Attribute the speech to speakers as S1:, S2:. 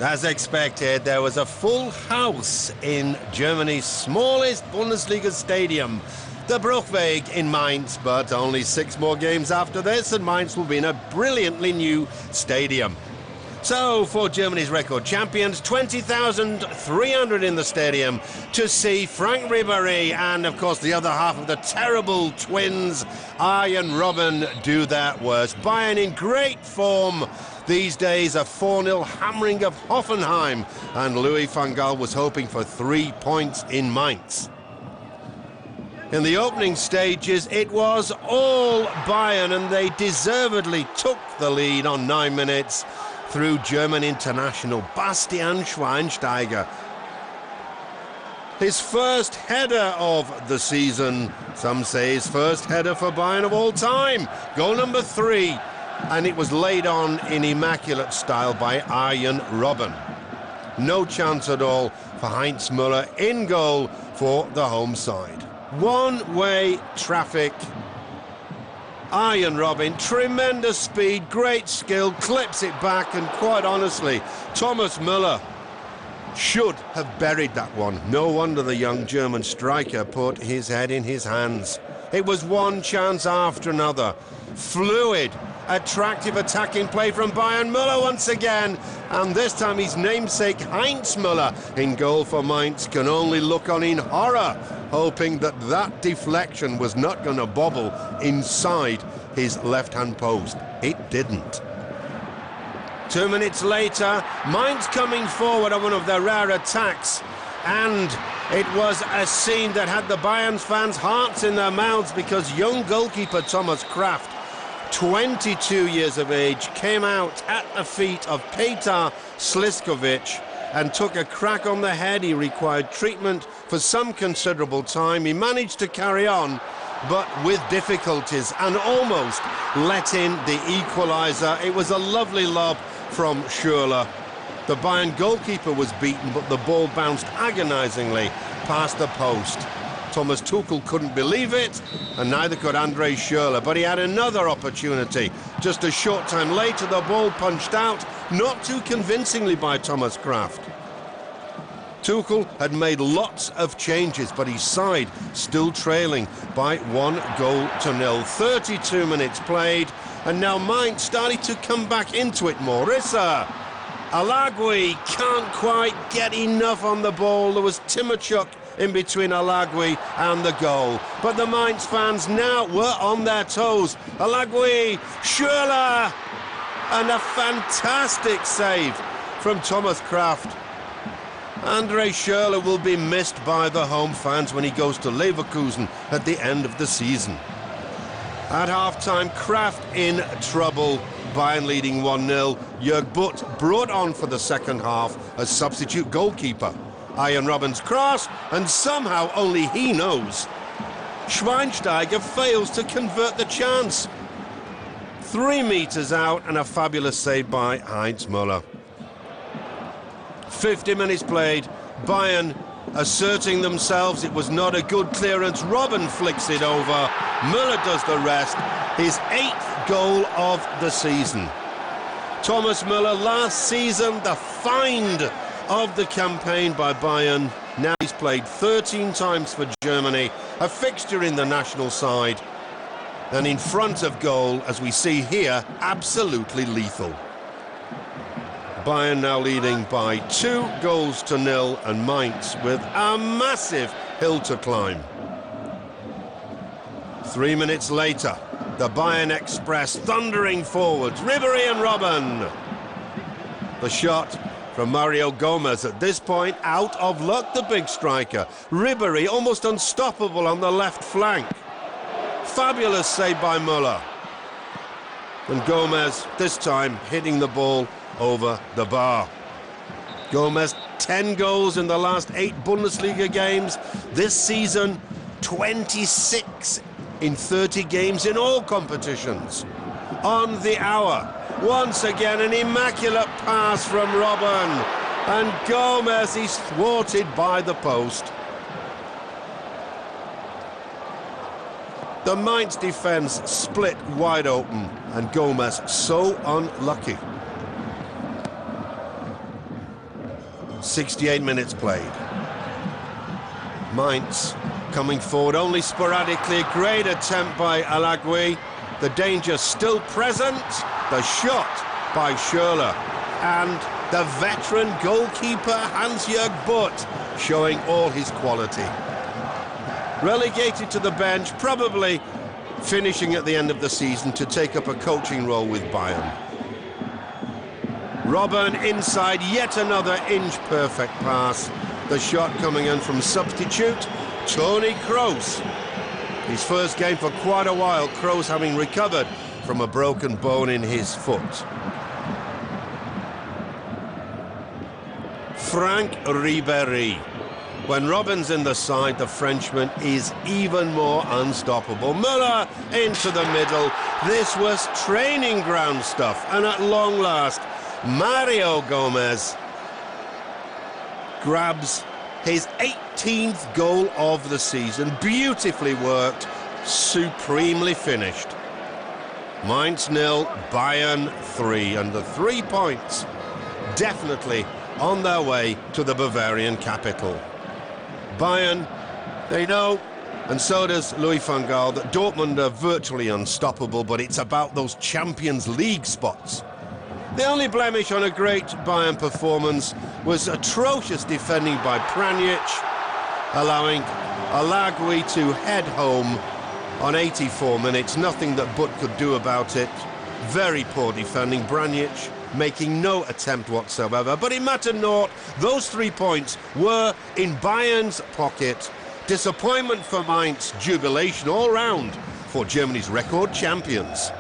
S1: As expected, there was a full house in Germany's smallest Bundesliga stadium, the Bruchweg in Mainz, but only 6 more games after this and Mainz will be in a brilliantly new stadium. So, for Germany's record champions, 20,300 in the stadium to see Frank Ribéry and, of course, the other half of the terrible twins, Arjen Robben, do their worst. Bayern in great form these days, a 4-0 hammering of Hoffenheim, and Louis van Gaal was hoping for 3 points in Mainz. In the opening stages, it was all Bayern, and they deservedly took the lead on 9 minutes through German international Bastian Schweinsteiger. His first header of the season, some say his first header for Bayern of all time. Goal number 3, and it was laid on in immaculate style by Arjen Robben. No chance at all for Heinz Müller in goal for the home side. One-way traffic. Arjen Robben, tremendous speed, great skill, clips it back, and quite honestly, Thomas Müller should have buried that one. No wonder the young German striker put his head in his hands. It was one chance after another. Fluid, attractive attacking play from Bayern. Müller once again, and this time his namesake Heinz Müller in goal for Mainz can only look on in horror, hoping that that deflection was not going to bobble inside his left-hand post. It didn't. 2 minutes later, Mainz coming forward on one of their rare attacks, and it was a scene that had the Bayern fans' hearts in their mouths because young goalkeeper Thomas Kraft, 22 years of age, came out at the feet of Petar Sliskovic and took a crack on the head. He required treatment for some considerable time. He managed to carry on, but with difficulties, and almost let in the equaliser. It was a lovely lob from Schürrle. The Bayern goalkeeper was beaten, but the ball bounced agonisingly past the post. Thomas Tuchel couldn't believe it, and neither could André Schürrle, but he had another opportunity. Just a short time later, the ball punched out, not too convincingly by Thomas Kraft. Tuchel had made lots of changes, but his side still trailing by 1-0. 32 minutes played, and now Mainz starting to come back into it more. Rissa Alagui can't quite get enough on the ball. There was Timochuk in between Alagui and the goal, but the Mainz fans now were on their toes. Alagui, Schürrle, and a fantastic save from Thomas Kraft. André Schürrle will be missed by the home fans when he goes to Leverkusen at the end of the season. At half-time, Kraft in trouble. Bayern leading 1-0. Jörg Butt brought on for the second half as substitute goalkeeper. Arjen Robben's cross, and somehow only he knows, Schweinsteiger fails to convert the chance. 3 meters out, and a fabulous save by Heinz Müller. 50 minutes played, Bayern asserting themselves. It was not a good clearance. Robben flicks it over. Müller does the rest. His 8th goal of the season. Thomas Müller last season, the find of the campaign by Bayern. Now he's played 13 times for Germany, a fixture in the national side, and in front of goal, as we see here, absolutely lethal. Bayern now leading by 2-0, and Mainz with a massive hill to climb. 3 minutes later, the Bayern Express thundering forwards. Ribéry and Robben. The shot from Mario Gomez at this point, out of luck, the big striker. Ribéry almost unstoppable on the left flank. Fabulous save by Müller. And Gomez, this time, hitting the ball over the bar. Gomez, 10 goals in the last 8 Bundesliga games. This season, 26 in 30 games in all competitions. On the hour, once again an immaculate pass from Robben, and Gomez is thwarted by the post. The Mainz defence split wide open, and Gomez so unlucky. 68 minutes played. Mainz coming forward only sporadically. Great attempt by Alagui. The danger still present. The shot by Schürrle. And the veteran goalkeeper Hans-Jörg Butt showing all his quality. Relegated to the bench, probably finishing at the end of the season to take up a coaching role with Bayern. Robben inside, yet another inch-perfect pass. The shot coming in from substitute, Toni Kroos. His first game for quite a while, Kroos having recovered from a broken bone in his foot. Franck Ribéry. When Robben's in the side, the Frenchman is even more unstoppable. Müller into the middle. This was training ground stuff, and at long last, Mario Gomez grabs his 18th goal of the season. Beautifully worked, supremely finished. Mainz 0, Bayern 3, and the 3 points definitely on their way to the Bavarian capital. Bayern, they know, and so does Louis van Gaal, that Dortmund are virtually unstoppable, but it's about those Champions League spots. The only blemish on a great Bayern performance was atrocious defending by Pjanic, allowing Alagui to head home on 84 minutes. Nothing that Butt could do about it. Very poor defending. Pjanic making no attempt whatsoever. But it mattered not. Those 3 points were in Bayern's pocket. Disappointment for Mainz, jubilation all round for Germany's record champions.